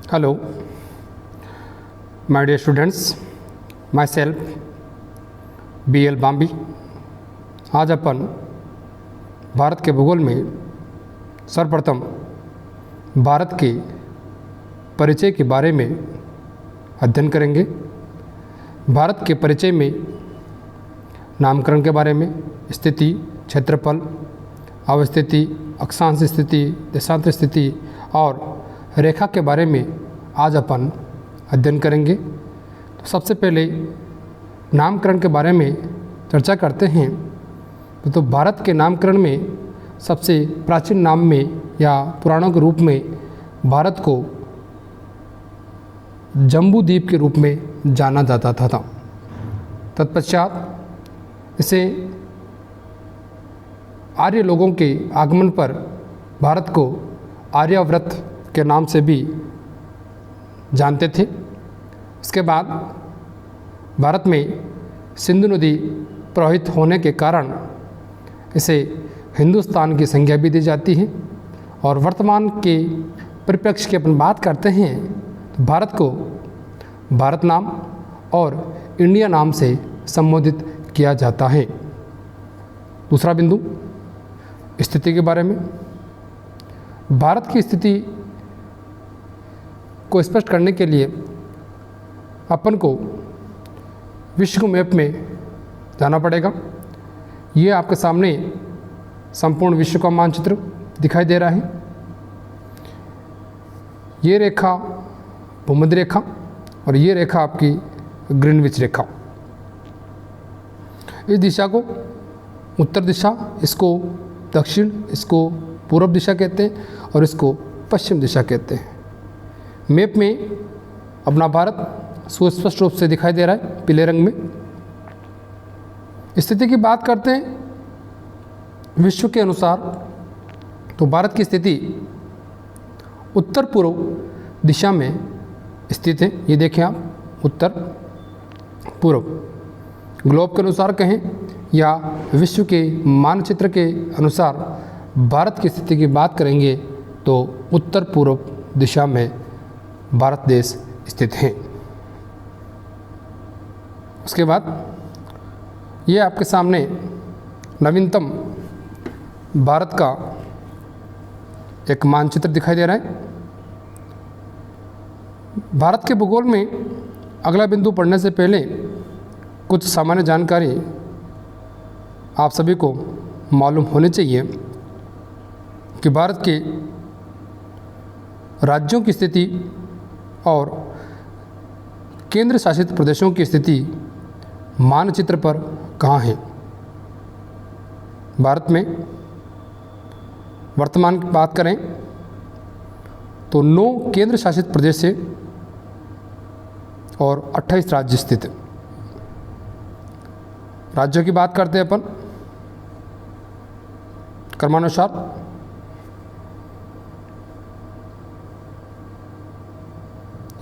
Hello my dear students, माई सेल्फ BL बाम्बी। आज अपन भारत के भूगोल में सर्वप्रथम भारत के परिचय के बारे में अध्ययन करेंगे। भारत के परिचय में नामकरण के बारे में, स्थिति, क्षेत्रफल, अवस्थिति, अक्षांश स्थिति, देशांतर स्थिति और रेखा के बारे में आज अपन अध्ययन करेंगे। तो सबसे पहले नामकरण के बारे में चर्चा करते हैं। तो भारत के नामकरण में सबसे प्राचीन नाम में या पुराणों के रूप में भारत को जम्बू द्वीप के रूप में जाना जाता था। तत्पश्चात इसे आर्य लोगों के आगमन पर भारत को आर्यावर्त के नाम से भी जानते थे। उसके बाद भारत में सिंधु नदी प्रवाहित होने के कारण इसे हिंदुस्तान की संज्ञा भी दी जाती है। और वर्तमान के परिप्रेक्ष्य की अपन बात करते हैं तो भारत को भारत नाम और इंडिया नाम से संबोधित किया जाता है। दूसरा बिंदु, स्थिति के बारे में। भारत की स्थिति को स्पष्ट करने के लिए अपन को विश्व मैप में जाना पड़ेगा। ये आपके सामने संपूर्ण विश्व का मानचित्र दिखाई दे रहा है। ये रेखा भूमध्य रेखा और ये रेखा आपकी ग्रीनविच रेखा। इस दिशा को उत्तर दिशा, इसको दक्षिण, इसको पूर्व दिशा कहते हैं और इसको पश्चिम दिशा कहते हैं। मैप में अपना भारत सुस्पष्ट रूप से दिखाई दे रहा है पीले रंग में। स्थिति की बात करते हैं विश्व के अनुसार, तो भारत की स्थिति उत्तर पूर्व दिशा में स्थित है। ये देखें आप, उत्तर पूर्व। ग्लोब के अनुसार कहें या विश्व के मानचित्र के अनुसार भारत की स्थिति की बात करेंगे तो उत्तर पूर्व दिशा में भारत देश स्थित है। उसके बाद ये आपके सामने नवीनतम भारत का एक मानचित्र दिखाई दे रहा है। भारत के भूगोल में अगला बिंदु पढ़ने से पहले कुछ सामान्य जानकारी आप सभी को मालूम होनी चाहिए कि भारत के राज्यों की स्थिति और केंद्र शासित प्रदेशों की स्थिति मानचित्र पर कहाँ है। भारत में वर्तमान की बात करें तो 9 केंद्र शासित प्रदेश है और 28 राज्य स्थित है। राज्यों की बात करते हैं अपन क्रमानुसार।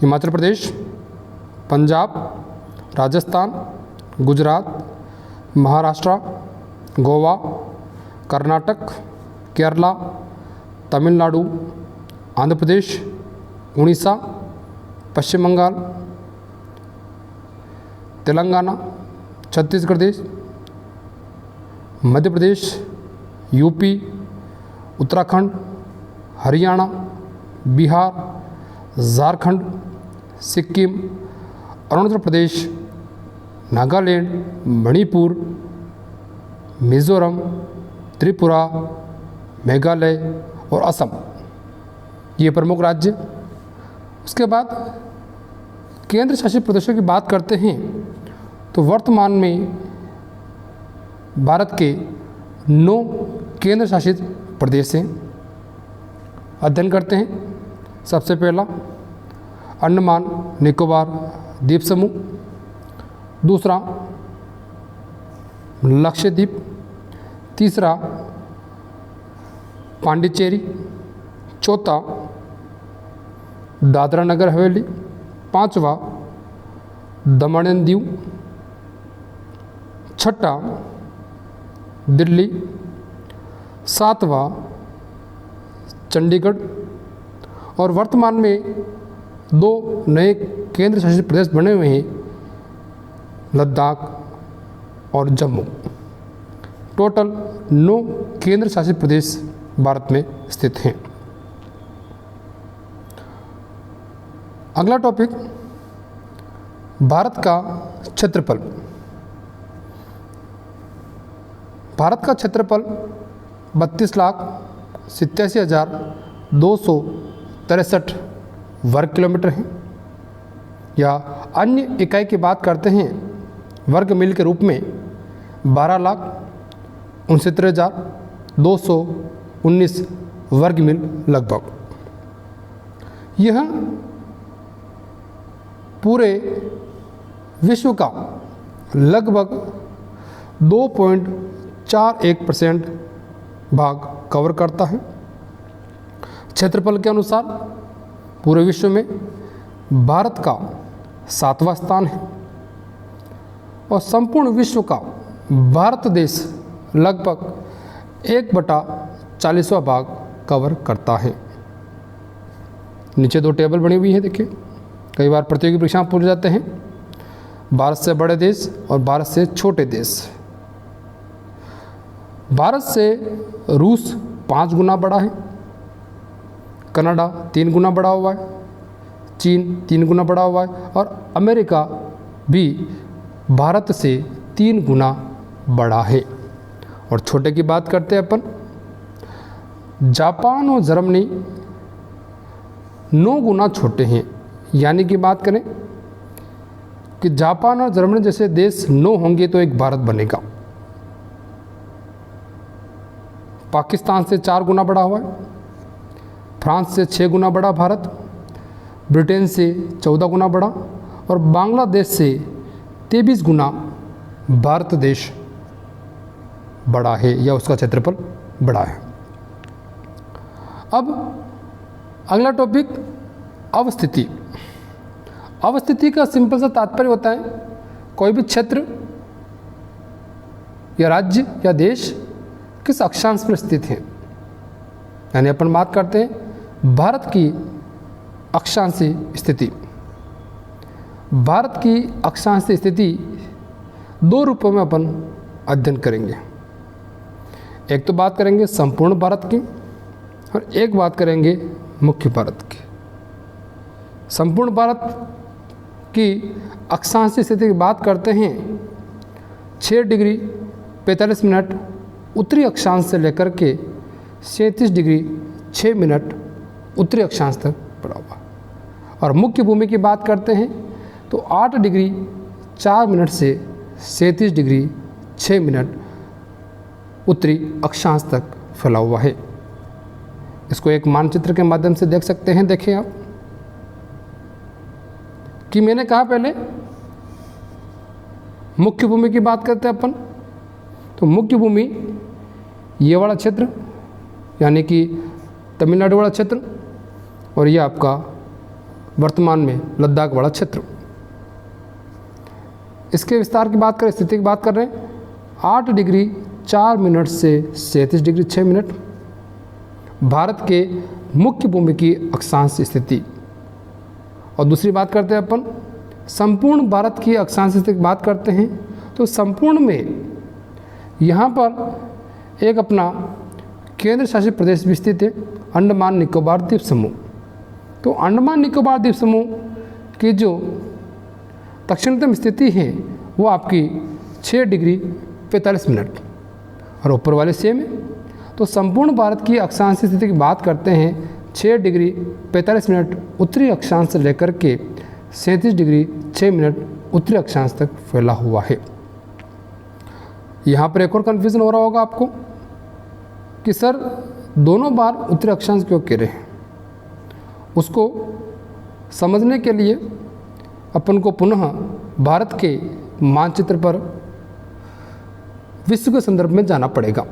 हिमाचल प्रदेश, पंजाब, राजस्थान, गुजरात, महाराष्ट्र, गोवा, कर्नाटक, केरला, तमिलनाडु, आंध्र प्रदेश, उड़ीसा, पश्चिम बंगाल, तेलंगाना, छत्तीसगढ़ प्रदेश, मध्य प्रदेश, यूपी, उत्तराखंड, हरियाणा, बिहार, झारखंड, सिक्किम, अरुणाचल प्रदेश, नागालैंड, मणिपुर, मिज़ोरम, त्रिपुरा, मेघालय और असम, ये प्रमुख राज्य। उसके बाद केंद्र शासित प्रदेशों की बात करते हैं तो वर्तमान में भारत के 9 केंद्र शासित प्रदेश हैं। अध्ययन करते हैं। सबसे पहला अंडमान निकोबार द्वीप समूह, दूसरा लक्षद्वीप, तीसरा पांडिचेरी, चौथा दादरा नगर हवेली, पांचवा दमन एंड दीव, छठा दिल्ली, सातवां चंडीगढ़ और वर्तमान में 2 नए केंद्र शासित प्रदेश बने हुए हैं, लद्दाख और जम्मू। टोटल 9 केंद्र शासित प्रदेश भारत में स्थित हैं। अगला टॉपिक, भारत का क्षेत्रफल। भारत का क्षेत्रफल 32,87,263 वर्ग किलोमीटर है, या अन्य इकाई की बात करते हैं वर्ग मील के रूप में 12,69,219 वर्ग मील लगभग। यह पूरे विश्व का लगभग 2.41% भाग कवर करता है। क्षेत्रफल के अनुसार पूरे विश्व में भारत का 7वां स्थान है और संपूर्ण विश्व का भारत देश लगभग 1/40वां भाग कवर करता है। नीचे 2 टेबल बनी हुई है, देखिए। कई बार प्रतियोगी परीक्षा पूछ जाते हैं, भारत से बड़े देश और भारत से छोटे देश। भारत से रूस 5 गुना बड़ा है, कनाडा 3 गुना बड़ा हुआ है, चीन 3 गुना बड़ा हुआ है और अमेरिका भी भारत से 3 गुना बड़ा है। और छोटे की बात करते हैं अपन, जापान और जर्मनी 9 गुना छोटे हैं। यानी कि बात करें कि जापान और जर्मनी जैसे देश 9 होंगे तो एक भारत बनेगा। पाकिस्तान से 4 गुना बड़ा हुआ है, फ्रांस से 6 गुना बड़ा भारत, ब्रिटेन से 14 गुना बड़ा और बांग्लादेश से 23 गुना भारत देश बड़ा है, या उसका क्षेत्रफल बड़ा है। अब अगला टॉपिक, अवस्थिति। अवस्थिति का सिंपल सा तात्पर्य होता है कोई भी क्षेत्र या राज्य या देश किस अक्षांश पर स्थित है। यानी अपन बात करते हैं भारत की अक्षांशीय स्थिति। भारत की अक्षांशीय स्थिति 2 रूपों में अपन अध्ययन करेंगे। एक तो बात करेंगे संपूर्ण भारत की और एक बात करेंगे मुख्य भारत की। संपूर्ण भारत की अक्षांशीय स्थिति की बात करते हैं 6 डिग्री 45 मिनट उत्तरी अक्षांश से लेकर के 37 डिग्री 6 मिनट उत्तरी अक्षांश तक पड़ा हुआ। और मुख्य भूमि की बात करते हैं तो 8 डिग्री 4 मिनट से 37 डिग्री 6 मिनट उत्तरी अक्षांश तक फैला हुआ है। इसको एक मानचित्र के माध्यम से देख सकते हैं। देखें आप कि मैंने कहा पहले मुख्य भूमि की बात करते हैं अपन, तो मुख्य भूमि ये वाला क्षेत्र यानी कि तमिलनाडु वाला क्षेत्र और ये आपका वर्तमान में लद्दाख वाला क्षेत्र। इसके विस्तार की बात करें, स्थिति की बात कर रहे हैं 8 डिग्री 4 मिनट से 37 डिग्री 6 मिनट भारत के मुख्य भूमि की अक्षांश स्थिति। और दूसरी बात करते हैं अपन संपूर्ण भारत की अक्षांश स्थिति की बात करते हैं तो संपूर्ण में यहाँ पर एक अपना केंद्र शासित प्रदेश भी स्थित है, अंडमान निकोबार द्वीप समूह। तो अंडमान निकोबार द्वीप समूह की जो दक्षिणतम स्थिति है वो आपकी 6 डिग्री 45 मिनट और ऊपर वाले सेम है। तो संपूर्ण भारत की अक्षांशीय स्थिति की बात करते हैं 6 डिग्री 45 मिनट उत्तरी अक्षांश से लेकर के 37 डिग्री 6 मिनट उत्तरी अक्षांश तक फैला हुआ है। यहाँ पर एक और कन्फ्यूज़न हो रहा होगा आपको कि सर दोनों बार उत्तरी अक्षांश क्यों कह रहे हैं। उसको समझने के लिए अपन को पुनः भारत के मानचित्र पर विश्व के संदर्भ में जाना पड़ेगा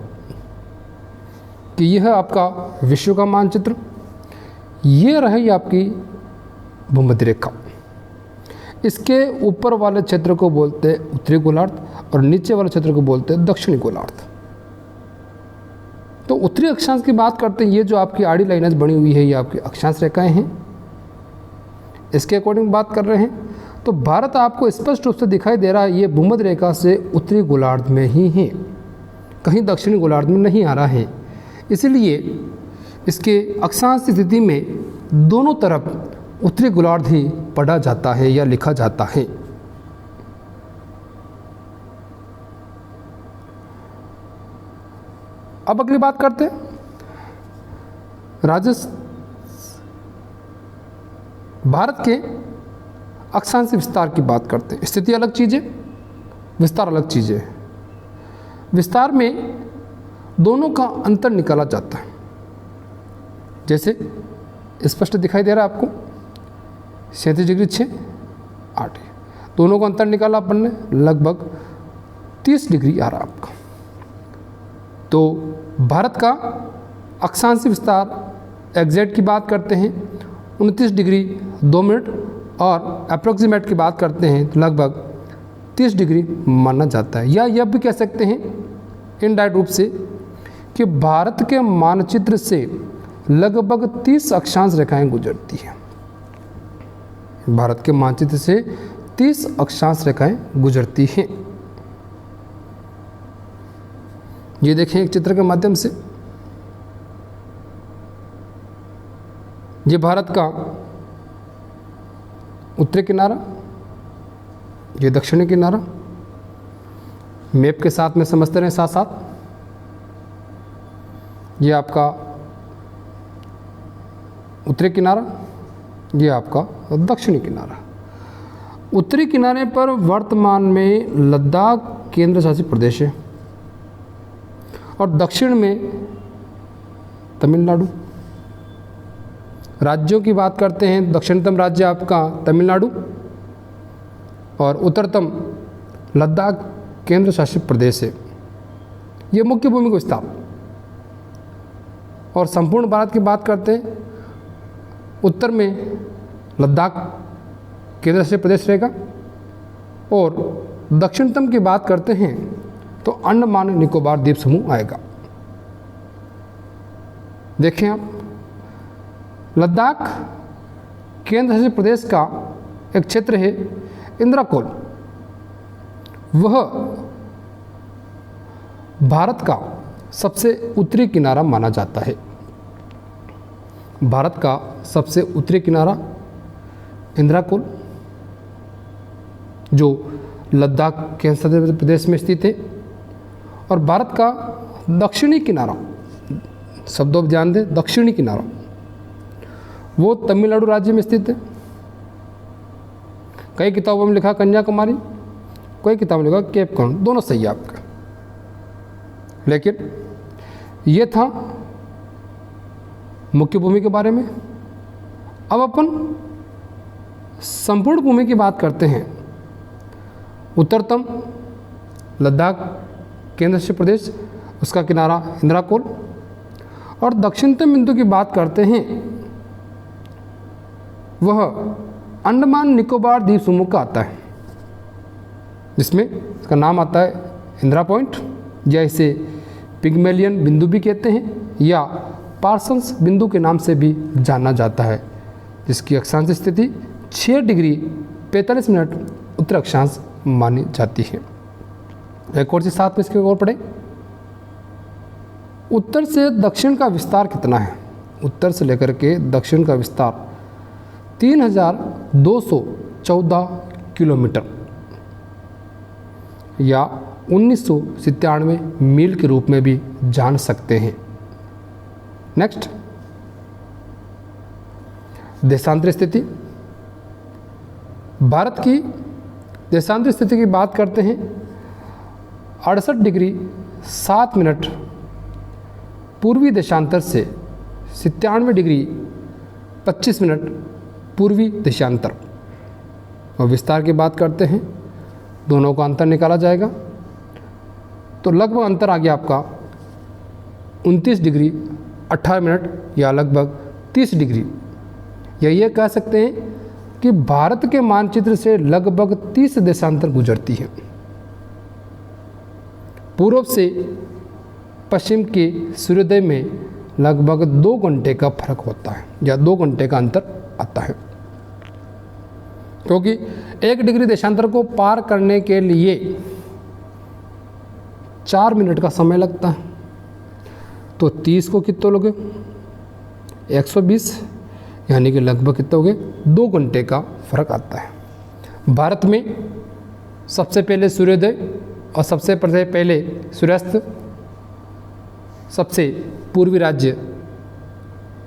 कि यह आपका विश्व का मानचित्र, ये रही आपकी भूमध्य रेखा। इसके ऊपर वाले क्षेत्र को बोलते हैं उत्तरी गोलार्ध और नीचे वाले क्षेत्र को बोलते हैं दक्षिणी गोलार्ध। तो उत्तरी अक्षांश की बात करते हैं, ये जो आपकी आड़ी लाइनें बनी हुई है ये आपकी अक्षांश रेखाएं हैं। इसके अकॉर्डिंग बात कर रहे हैं तो भारत आपको स्पष्ट रूप से दिखाई दे रहा है ये भूमध्य रेखा से उत्तरी गोलार्ध में ही है, कहीं दक्षिणी गोलार्ध में नहीं आ रहा है। इसलिए इसके अक्षांश स्थिति में दोनों तरफ उत्तरी गोलार्ध ही पढ़ा जाता है या लिखा जाता है। अब अगली बात करते हैं भारत के अक्षांश विस्तार की बात करते हैं। स्थिति अलग चीज़ है, विस्तार अलग चीज़ है। विस्तार में दोनों का अंतर निकाला जाता है, जैसे स्पष्ट दिखाई दे रहा है आपको 37 डिग्री 6-8, दोनों का अंतर निकाला अपन ने, लगभग 30 डिग्री आ रहा आपका। तो भारत का अक्षांश विस्तार एग्जैक्ट की बात करते हैं 29 डिग्री 2 मिनट और अप्रोक्सीमेट की बात करते हैं तो लगभग 30 डिग्री माना जाता है। या यह भी कह सकते हैं इनडायरेक्ट रूप से कि भारत के मानचित्र से लगभग 30 अक्षांश रेखाएं गुजरती हैं। भारत के मानचित्र से 30 अक्षांश रेखाएं गुजरती हैं। ये देखें एक चित्र के माध्यम से, ये भारत का उत्तरी किनारा, ये दक्षिणी किनारा, मैप के साथ में समझते रहें साथ साथ। ये आपका उत्तरी किनारा, ये आपका दक्षिणी किनारा। उत्तरी किनारे पर वर्तमान में लद्दाख केंद्र शासित प्रदेश है और दक्षिण में तमिलनाडु। राज्यों की बात करते हैं, दक्षिणतम राज्य आपका तमिलनाडु और उत्तरतम लद्दाख केंद्र शासित प्रदेश है। ये मुख्य भूमि का विस्तार। और संपूर्ण भारत की बात करते हैं, उत्तर में लद्दाख केंद्र शासित प्रदेश रहेगा और दक्षिणतम की बात करते हैं तो अंडमान निकोबार द्वीप समूह आएगा। देखें आप, लद्दाख केंद्र शासित प्रदेश का एक क्षेत्र है इंद्राकोल, वह भारत का सबसे उत्तरी किनारा माना जाता है। भारत का सबसे उत्तरी किनारा इंद्राकोल जो लद्दाख केंद्र शासित प्रदेश में स्थित है और भारत का दक्षिणी किनारा, शब्दों पर ध्यान दें, दक्षिणी किनारा वो तमिलनाडु राज्य में स्थित है। कई किताबों में लिखा कन्याकुमारी, कई किताबों में लिखा केप कॉर्न, दोनों सही है आपका। लेकिन ये था मुख्य भूमि के बारे में। अब अपन संपूर्ण भूमि की बात करते हैं। उत्तरतम लद्दाख केंद्र शासित प्रदेश, उसका किनारा इंद्राकोल, और दक्षिणतम बिंदु की बात करते हैं वह अंडमान निकोबार द्वीप समूह का आता है, जिसमें इसका नाम आता है इंदिरा पॉइंट, या इसे पिग्मेलियन बिंदु भी कहते हैं या पार्सन्स बिंदु के नाम से भी जाना जाता है, जिसकी अक्षांश स्थिति 6 डिग्री 45 मिनट उत्तर अक्षांश मानी जाती है। एक और चीज साथ में इसके और पढ़े, उत्तर से दक्षिण का विस्तार कितना है। उत्तर से लेकर के दक्षिण का विस्तार 3214 किलोमीटर या 1997 मील के रूप में भी जान सकते हैं। नेक्स्ट, देशांतर स्थिति। भारत की देशांतर स्थिति की बात करते हैं 68 डिग्री 7 मिनट पूर्वी देशांतर से 97 डिग्री 25 मिनट पूर्वी देशांतर। और विस्तार की बात करते हैं, दोनों का अंतर निकाला जाएगा तो लगभग अंतर आ गया आपका 29 डिग्री 18 मिनट या लगभग 30 डिग्री। या ये कह सकते हैं कि भारत के मानचित्र से लगभग 30 देशांतर गुजरती है। पूर्व से पश्चिम के सूर्योदय में लगभग 2 घंटे का फर्क होता है या 2 घंटे का अंतर आता है। क्योंकि 1 डिग्री देशांतर को पार करने के लिए 4 मिनट का समय लगता है। तो 30 को कितने लोगे 120, यानी कि लगभग कितने हो गए 2 घंटे का फर्क आता है। भारत में सबसे पहले सूर्योदय और सबसे पहले सूर्यास्त सबसे पूर्वी राज्य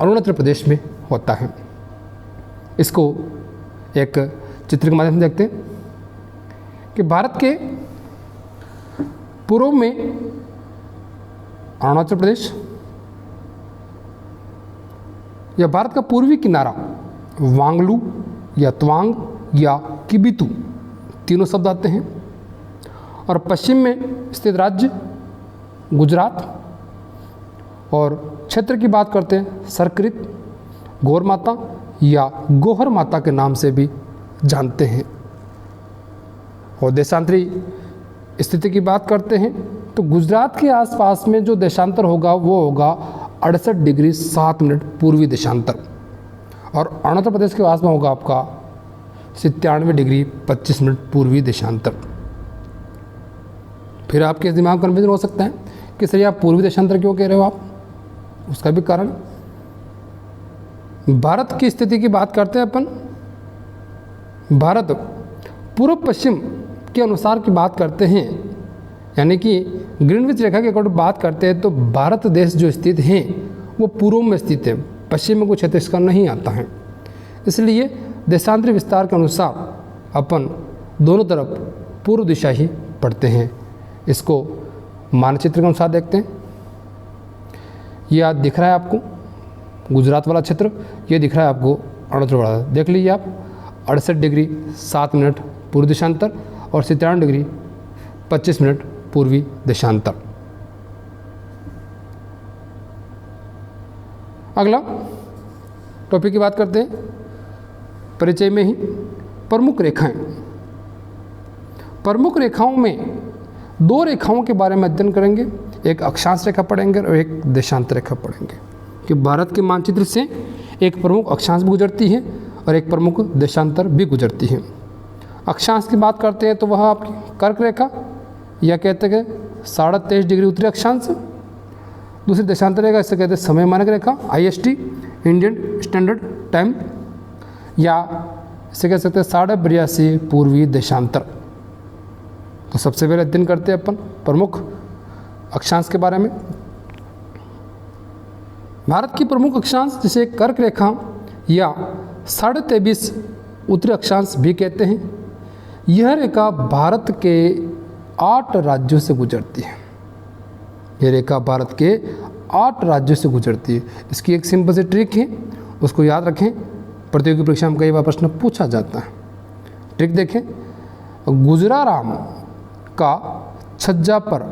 अरुणाचल प्रदेश में होता है। इसको एक चित्र के माध्यम से देखते हैं कि भारत के पूर्व में अरुणाचल प्रदेश, या भारत का पूर्वी किनारा वांगलू या तवांग या किबितू तीनों शब्द आते हैं, और पश्चिम में स्थित राज्य गुजरात, और क्षेत्र की बात करते हैं सरकृत, गौर माता या गोहर माता के नाम से भी जानते हैं। और देशांतरी स्थिति की बात करते हैं तो गुजरात के आसपास में जो देशांतर होगा वो होगा 68 डिग्री 7 मिनट पूर्वी देशांतर, और अरुणाचल प्रदेश के आसपास होगा आपका 97 डिग्री 25 मिनट पूर्वी देशांतर। फिर आपके दिमाग में कन्फ्यूजन हो सकता है कि सर आप पूर्वी देशांतर क्यों कह रहे हो आप, उसका भी कारण भारत की स्थिति की बात करते हैं अपन। भारत पूर्व पश्चिम के अनुसार की बात करते हैं, यानी कि ग्रीनविच रेखा के अकॉर्डिंग बात करते हैं तो भारत देश जो स्थित है वो पूर्व में स्थित है, पश्चिम में कोई क्षेत्र इसका नहीं आता है। इसलिए देशांतरी विस्तार के अनुसार अपन दोनों तरफ पूर्व दिशा ही पढ़ते हैं। इसको मानचित्र के अनुसार देखते हैं। ये आज दिख रहा है आपको गुजरात वाला क्षेत्र, ये दिख रहा है आपको अरुणाचल वाला। देख लीजिए आप 68 डिग्री 7 मिनट पूर्व देशांतर और 97 डिग्री 25 मिनट पूर्वी देशांतर। अगला टॉपिक की बात करते हैं परिचय में ही प्रमुख रेखाएं। प्रमुख रेखाओं में 2 रेखाओं के बारे में अध्ययन करेंगे, एक अक्षांश रेखा पढ़ेंगे और एक देशांतर रेखा पढ़ेंगे कि भारत के मानचित्र से एक प्रमुख अक्षांश भी गुजरती है और एक प्रमुख देशांतर भी गुजरती है। अक्षांश की बात करते हैं तो वह आपकी कर्क रेखा या कहते हैं 23.5 डिग्री उत्तरी अक्षांश। दूसरी देशांतर रेखा इसे कहते हैं समय मानक रेखा IST इंडियन स्टैंडर्ड टाइम, या इसे कह सकते हैं 82.5 पूर्वी देशांतर। तो सबसे पहले अध्ययन करते हैं अपन प्रमुख अक्षांश के बारे में। भारत की प्रमुख अक्षांश जिसे कर्क रेखा या 23.5 उत्तरी अक्षांश भी कहते हैं, यह रेखा भारत के 8 राज्यों से गुजरती है। यह रेखा भारत के 8 राज्यों से गुजरती है। इसकी एक सिंपल सी ट्रिक है, उसको याद रखें, प्रतियोगी परीक्षा में कई बार प्रश्न पूछा जाता है। ट्रिक देखें, गुजराराम का छज्जा पर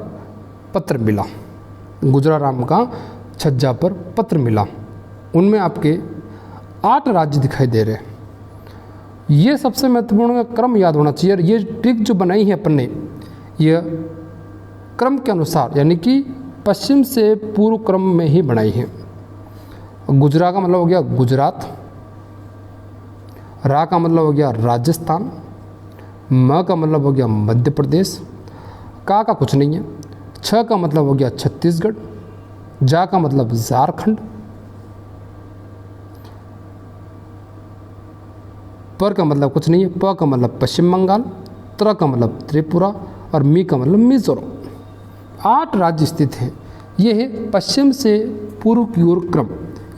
पत्र मिला, गुजराराम का छज्जा पर पत्र मिला, उनमें आपके 8 राज्य दिखाई दे रहे हैं। ये सबसे महत्वपूर्ण क्रम याद होना चाहिए। और ये ट्रिक जो बनाई है अपन ने, यह क्रम के अनुसार यानी कि पश्चिम से पूर्व क्रम में ही बनाई है। गुजरा का मतलब हो गया गुजरात, रा का मतलब हो गया राजस्थान, म का मतलब हो गया मध्य प्रदेश, का कुछ नहीं है, छ का मतलब हो गया छत्तीसगढ़, जा का मतलब झारखंड, पर का मतलब कुछ नहीं है, प का मतलब पश्चिम बंगाल, त्र का मतलब त्रिपुरा और मी का मतलब मिजोरम। 8 राज्य स्थित हैं। ये है पश्चिम से पूर्व की ओर क्रम,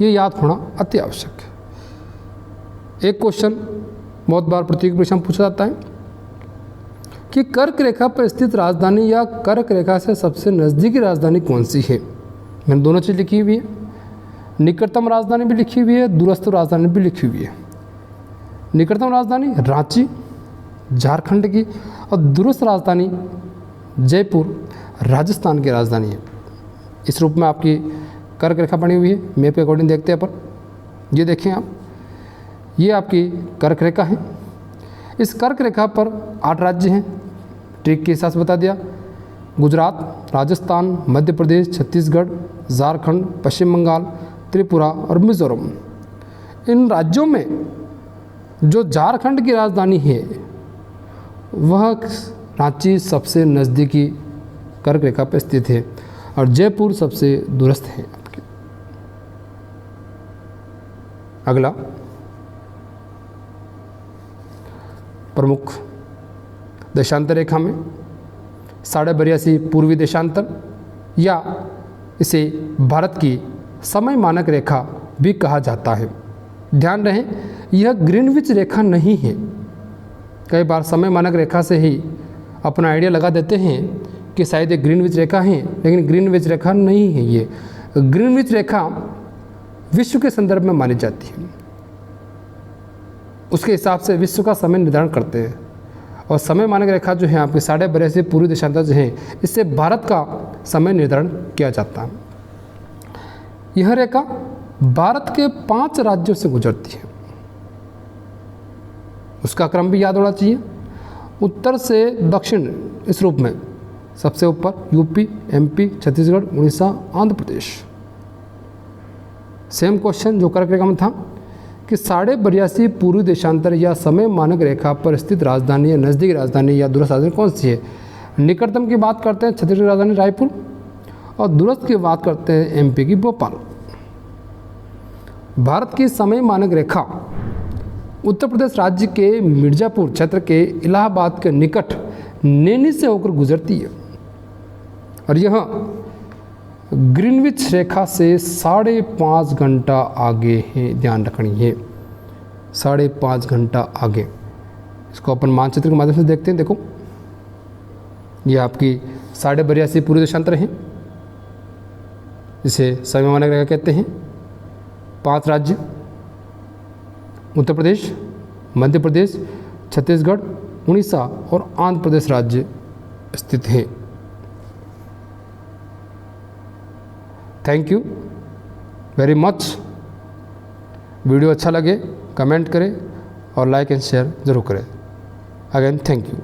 ये याद होना अति आवश्यक है। एक क्वेश्चन बहुत बार प्रतियोगी परीक्षा में पूछा जाता है कि कर्क रेखा पर स्थित राजधानी या कर्क रेखा से सबसे नज़दीकी राजधानी कौन सी है। मैंने दोनों चीज़ लिखी हुई है, निकटतम राजधानी भी लिखी हुई है, दूरस्थ राजधानी भी लिखी हुई है। निकटतम राजधानी रांची झारखंड की, और दूरस्थ राजधानी जयपुर राजस्थान की राजधानी है। इस रूप में आपकी कर्क रेखा बनी हुई है। मैप के अकॉर्डिंग देखते हैं अपन। ये देखें आप, ये आपकी कर्क रेखा है। इस कर्क रेखा पर 8 राज्य हैं, ट्रिक के हिसाब से बता दिया। गुजरात, राजस्थान, मध्य प्रदेश, छत्तीसगढ़, झारखंड, पश्चिम बंगाल, त्रिपुरा और मिजोरम। इन राज्यों में जो झारखंड की राजधानी है वह रांची सबसे नज़दीकी कर्क रेखा पर स्थित है और जयपुर सबसे दूरस्थ है आपके। अगला प्रमुख देशांतर रेखा में 82.5 पूर्वी देशांतर या इसे भारत की समय मानक रेखा भी कहा जाता है। ध्यान रहे यह ग्रीनविच रेखा नहीं है। कई बार समय मानक रेखा से ही अपना आइडिया लगा देते हैं कि शायद ये ग्रीनविच रेखा है, लेकिन ग्रीनविच रेखा नहीं है। ये ग्रीनविच रेखा विश्व के संदर्भ में मानी जाती है, उसके हिसाब से विश्व का समय निर्धारण करते हैं। और समय मानक रेखा जो है आपके 82.5 पूर्वी देशांतर जो है, इससे भारत का समय निर्धारण किया जाता है। यह रेखा भारत के 5 राज्यों से गुजरती है। उसका क्रम भी याद होना चाहिए, उत्तर से दक्षिण इस रूप में। सबसे ऊपर UP, MP, Chhattisgarh, Orissa, Andhra Pradesh. Same question जो कर्क रेखा में था कि 82.5 पूर्वी देशांतर या समय मानक रेखा पर स्थित राजधानी या नज़दीकी राजधानी या दूरस्थ राजधानी कौन सी है। निकटतम की बात करते हैं छत्तीसगढ़ की राजधानी रायपुर और दूरस्थ की बात करते हैं एमपी की भोपाल। भारत की समय मानक रेखा उत्तर प्रदेश राज्य के मिर्जापुर क्षेत्र के इलाहाबाद के निकट नैनी से होकर गुजरती है और यह ग्रीनविच रेखा से 5.5 घंटा आगे है। ध्यान रखनी है, 5.5 घंटा आगे। इसको अपन मानचित्र के माध्यम से देखते हैं। देखो ये आपकी 82.5 पूर्वी देशांतर है, इसे समय मानक रेखा कहते हैं। 5 राज्य उत्तर प्रदेश, मध्य प्रदेश, छत्तीसगढ़, उड़ीसा और आंध्र प्रदेश राज्य स्थित हैं। Thank you very much. Video अच्छा लगे कमेंट करें और लाइक एंड शेयर ज़रूर करें। Again thank you.